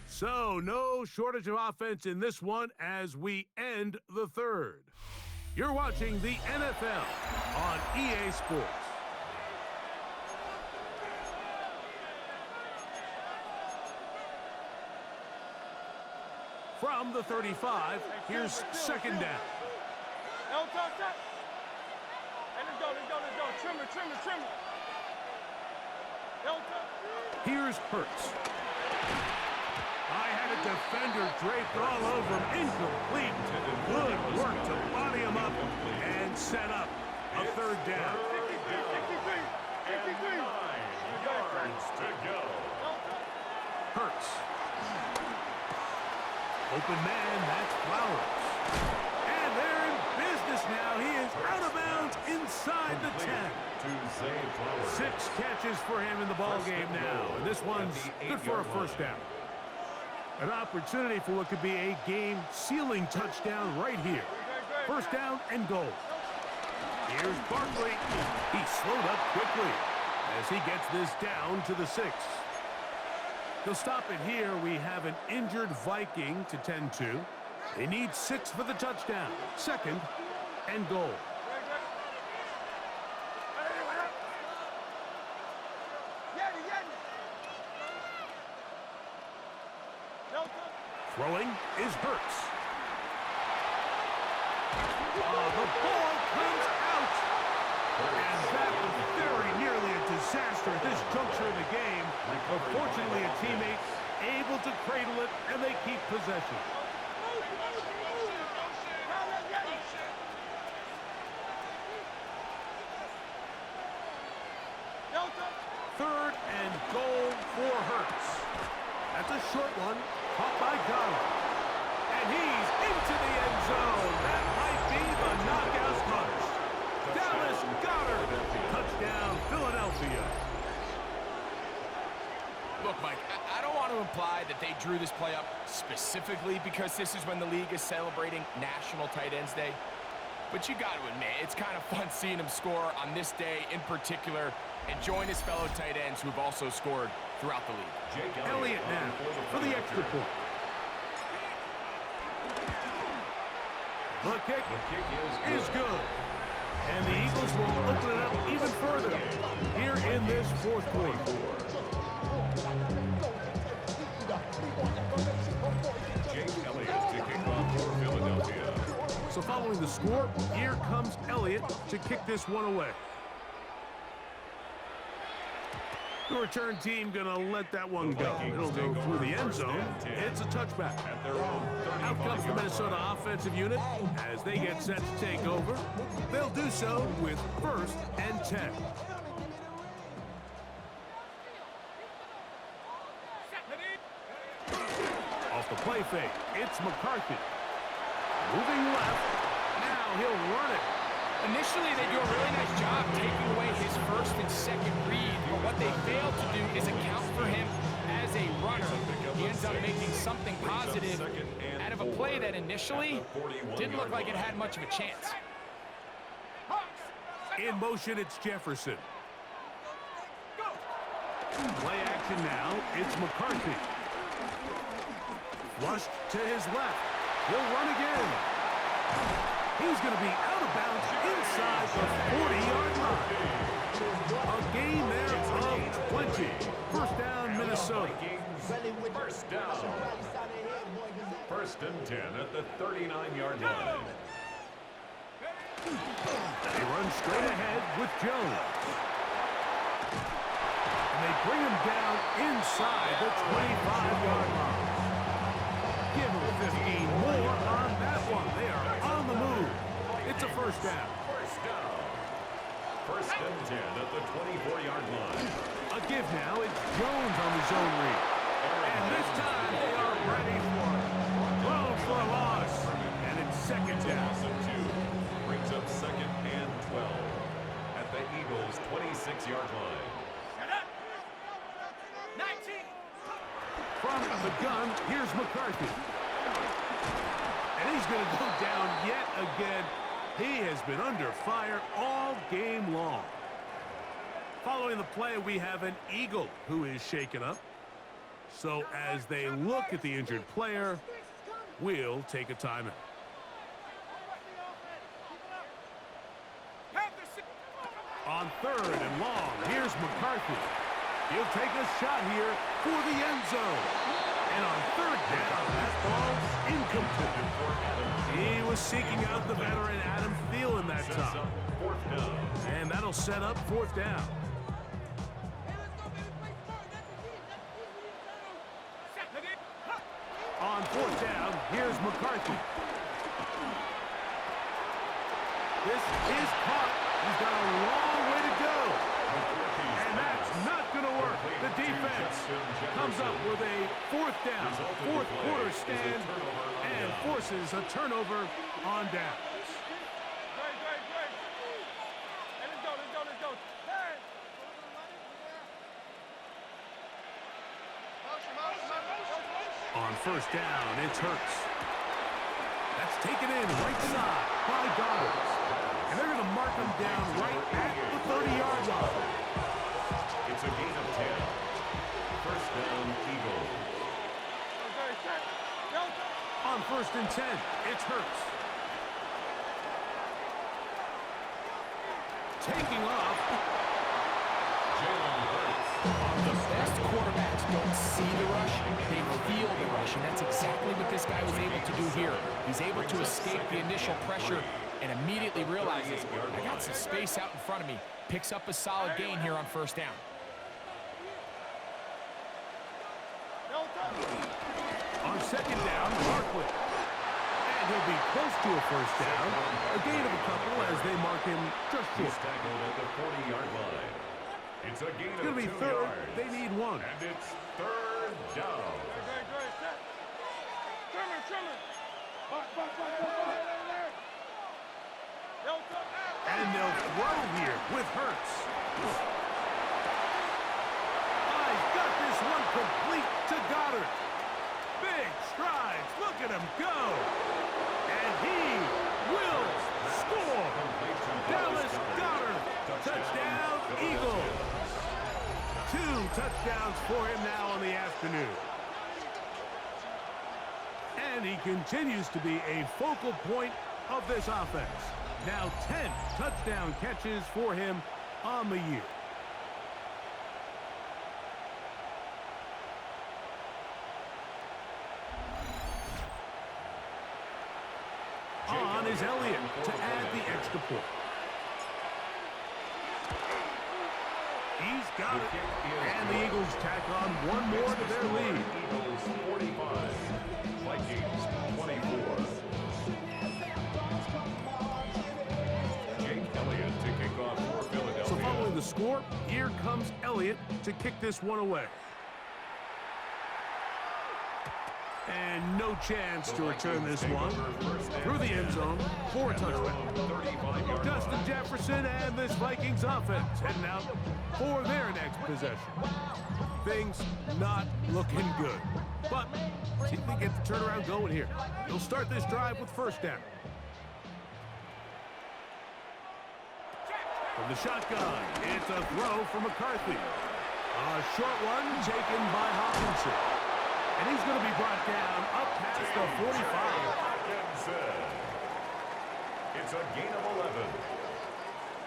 Speaker 1: So, no shortage of offense in this one as we end the 3rd. You're watching the NFL on EA Sports. From the 35, here's 2nd down.
Speaker 4: Let's go. Trim it.
Speaker 1: Here's Hurts. I had a defender draped all over him. Incomplete. Good work to body him up and set up a 3rd down.
Speaker 2: 63 yards to go.
Speaker 1: Hurts. Open man, that's Flowers. And they're in business now. He is out of bounds inside the 10. 6 catches for him in the ball game now. And this one's good for a 1st down. An opportunity for what could be a game-sealing touchdown right here. 1st down and goal. Here's Barkley. He slowed up quickly as he gets this down to the 6. They'll stop it here. We have an injured Viking to tend to. They need 6 for the touchdown. 2nd and goal. Throwing is Hurts. The ball comes out. And that was very nearly a disaster at this juncture of the game. Unfortunately, a teammate able to cradle it, and they keep possession. Third and goal for Hurts. That's a short one, caught by Goddard. And he's into the end zone. That might be the knockout punch. Dallas Goddard. Touchdown, Philadelphia.
Speaker 3: Look, Mike, I don't want to imply that they drew this play up specifically because this is when the league is celebrating National Tight Ends Day. But you got to admit, it's kind of fun seeing him score on this day in particular and join his fellow tight ends who've also scored throughout the league.
Speaker 1: Elliott now for the extra point. The kick is good. And the Eagles will open it up even further here in this 4th quarter. So following the score, here comes Elliott to kick this one away. The return team gonna let that one go. It'll go through the end zone. It's a touchback. Out comes the Minnesota offensive unit as they get set to take over. They'll do so with 1st and 10. Off the play fake, it's McCarthy. Moving left, now he'll run it.
Speaker 3: Initially, they do a really nice job taking away his 1st and 2nd read, but what they failed to do is account for him as a runner. He ends up making something positive out of a play that initially didn't look like it had much of a chance.
Speaker 1: In motion, it's Jefferson. Play action now, it's McCarthy. Flushed to his left. He'll run again. He's going to be out of bounds inside the 40-yard line. A gain there of 20. First down, Minnesota.
Speaker 2: First down. First and 10 at the 39-yard line.
Speaker 1: They run straight ahead with Jones. And they bring him down inside the 25-yard line. Give him 15 more on that one. They are on the move. It's a first down.
Speaker 2: First down. First and 10 at the 24-yard line.
Speaker 1: A give now. It's Jones on the zone read. And this time they are ready for it. Thrown for a loss. And it's second down.
Speaker 2: Brings up second and 12 at the Eagles' 26-yard line.
Speaker 4: Shut up. 19.
Speaker 1: From the gun, here's McCarthy. And he's going to go down yet again. He has been under fire all game long. Following the play, we have an Eagle who is shaken up. So as they look at the injured player, we'll take a timeout. On third and long, here's McCarthy. He'll take a shot here for the end zone. And on third down, that ball's incomplete. He was seeking out the veteran Adam Thielen that time. And that'll set up fourth down. On fourth down, here's McCarthy. This is caught. He's got a long way to go. And that's not going to work. The defense comes up with a fourth down, fourth quarter stand, and forces a turnover on downs.
Speaker 4: Let's go. Hey!
Speaker 1: On first down, it's Hurts. That's taken in right side by Goddard. And they're going to mark him down right at the 30-yard line.
Speaker 2: It's a gain of 10. First down, Eagles.
Speaker 1: On first and 10, it's Hurts. Taking off.
Speaker 2: Jalen Hurts.
Speaker 3: The best quarterbacks don't see the rush, they feel the rush, and that's exactly what this guy was able to do here. He's able to escape the initial pressure and immediately realizes, I got some space out in front of me. Picks up a solid gain here on first down.
Speaker 1: On second down, Barkley. And he'll be close to a first down. A gain of a couple as they mark him just
Speaker 2: He's
Speaker 1: short.
Speaker 2: tackled at the 40-yard line. It's a gain
Speaker 1: It's going
Speaker 2: of
Speaker 1: to be
Speaker 2: 2
Speaker 1: third.
Speaker 2: yards.
Speaker 1: They need one.
Speaker 2: And it's third down.
Speaker 1: And they'll throw here with Hurts. I've got this one complete to Goddard. Big strides. Look at him go. And he will score. Dallas Goddard. Touchdown, Eagles. 2 touchdowns for him now on the afternoon. And he continues to be a focal point of this offense. Now 10 touchdown catches for him on the year. On is Elliott to add the extra point. He's got it. And the Eagles tack on one more to their lead.
Speaker 2: Eagles 45, Vikings 24. Jake Elliott to kick off for Philadelphia.
Speaker 1: So following the score, here comes Elliott to kick this one away. And no chance to return this one through the end zone for a touchdown. Justin Jefferson and this Vikings offense heading out for their next possession. Things not looking good. But see if they get the turnaround going here. They'll start this drive with first down. From the shotgun, it's a throw for McCarthy. A short one taken by Hopkinson. And he's going to be brought down up past the 45.
Speaker 2: It's a gain of 11.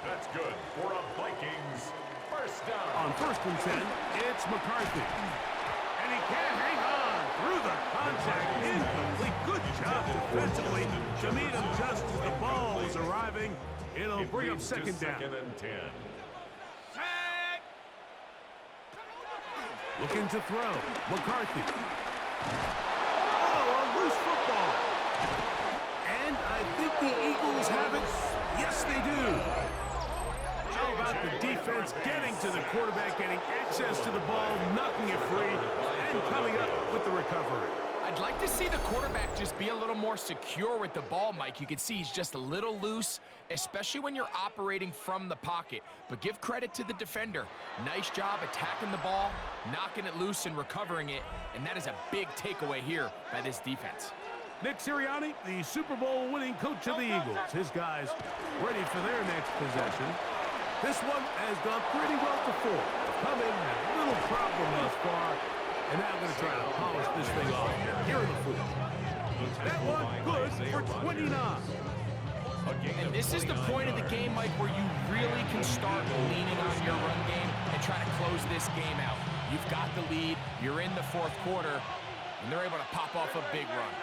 Speaker 2: That's good for a Vikings first down.
Speaker 1: On 1st and 10, it's McCarthy. And he can't hang on through the contact. Incomplete. Good job defensively to meet him just as the ball was arriving. It'll bring up 2nd down.
Speaker 2: 2nd and 10.
Speaker 1: Looking to throw. McCarthy. Oh, a loose football. And I think the Eagles have it. Yes, they do. How about the defense getting to the quarterback, getting access to the ball, knocking it free, and coming up with the recovery.
Speaker 3: I'd like to see the quarterback just be a little more secure with the ball, Mike. You can see he's just a little loose, especially when you're operating from the pocket. But give credit to the defender. Nice job attacking the ball, knocking it loose and recovering it. And that is a big takeaway here by this defense.
Speaker 1: Nick Sirianni, the Super Bowl winning coach of the Eagles. His guys ready for their next possession. This one has gone pretty well before. Coming, a little problem thus far. And now I'm going to try to polish this thing off here in the foot. That one good for 29.
Speaker 3: And this is the point of the game, Mike, where you really can start leaning on your run game and try to close this game out. You've got the lead. You're in the 4th quarter, and they're able to pop off a big run.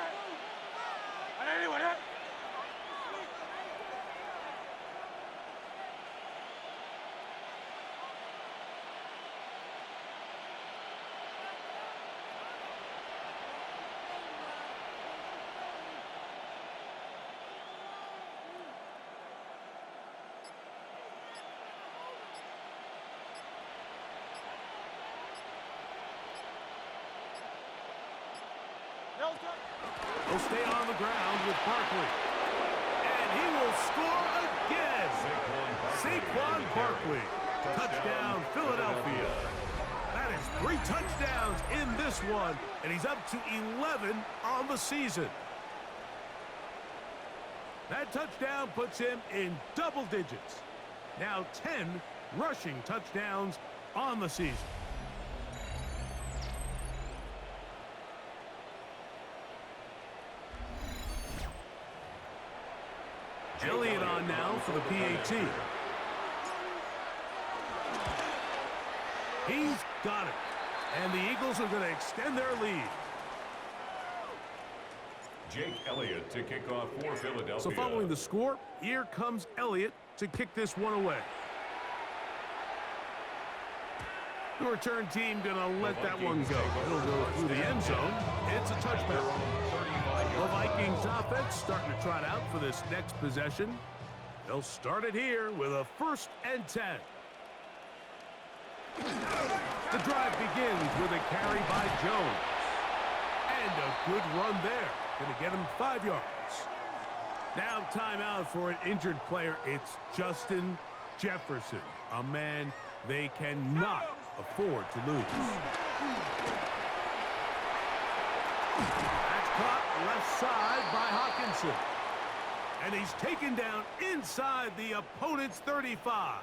Speaker 1: He'll stay on the ground with Barkley. And he will score again. Saquon Barkley. Touchdown, Philadelphia. That is 3 touchdowns in this one, and he's up to 11 on the season. That touchdown puts him in double digits. Now 10 rushing touchdowns on the season. Elliott on now for the PAT. He's got it. And the Eagles are going to extend their lead.
Speaker 2: Jake Elliott to kick off for Philadelphia.
Speaker 1: So following the score, here comes Elliott to kick this one away. The return team going to let that one go. It'll go through the end zone. It's a touchback. The Vikings offense starting to trot out for this next possession. They'll start it here with a 1st and 10. The drive begins with a carry by Jones. And a good run there. Going to get him 5 yards. Now timeout for an injured player. It's Justin Jefferson, a man they cannot afford to lose. That's caught left side by Hawkinson. And he's taken down inside the opponent's 35.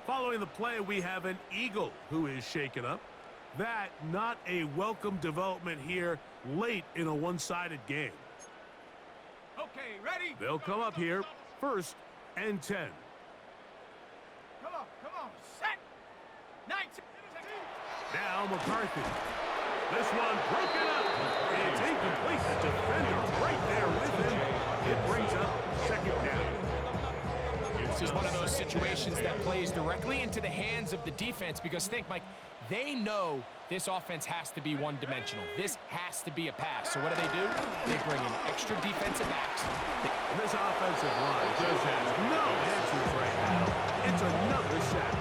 Speaker 1: Following the play, we have an Eagle who is shaken up. That not a welcome development here late in a one-sided game.
Speaker 4: Okay, ready?
Speaker 1: They'll come up here 1st and 10.
Speaker 4: Come on, set. 19.
Speaker 1: Now McCarthy. This one broken up. It's incomplete. The defender right there with him. It brings up 2nd down.
Speaker 3: This is one of those situations that plays directly into the hands of the defense because think, Mike, they know this offense has to be one-dimensional. This has to be a pass. So what do? They bring in extra defensive backs.
Speaker 1: And this offensive line just has no answers right now. It's another sack.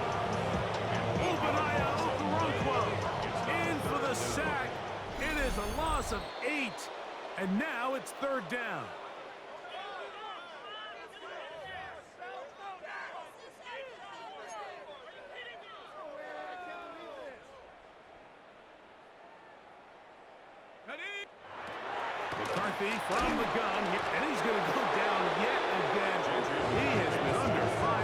Speaker 1: Obadiah Okoronkwo in for the sack. It is a loss of 8. And now it's 3rd down. McCarthy from the gun, and he's going to go down yet again. He has been under fire.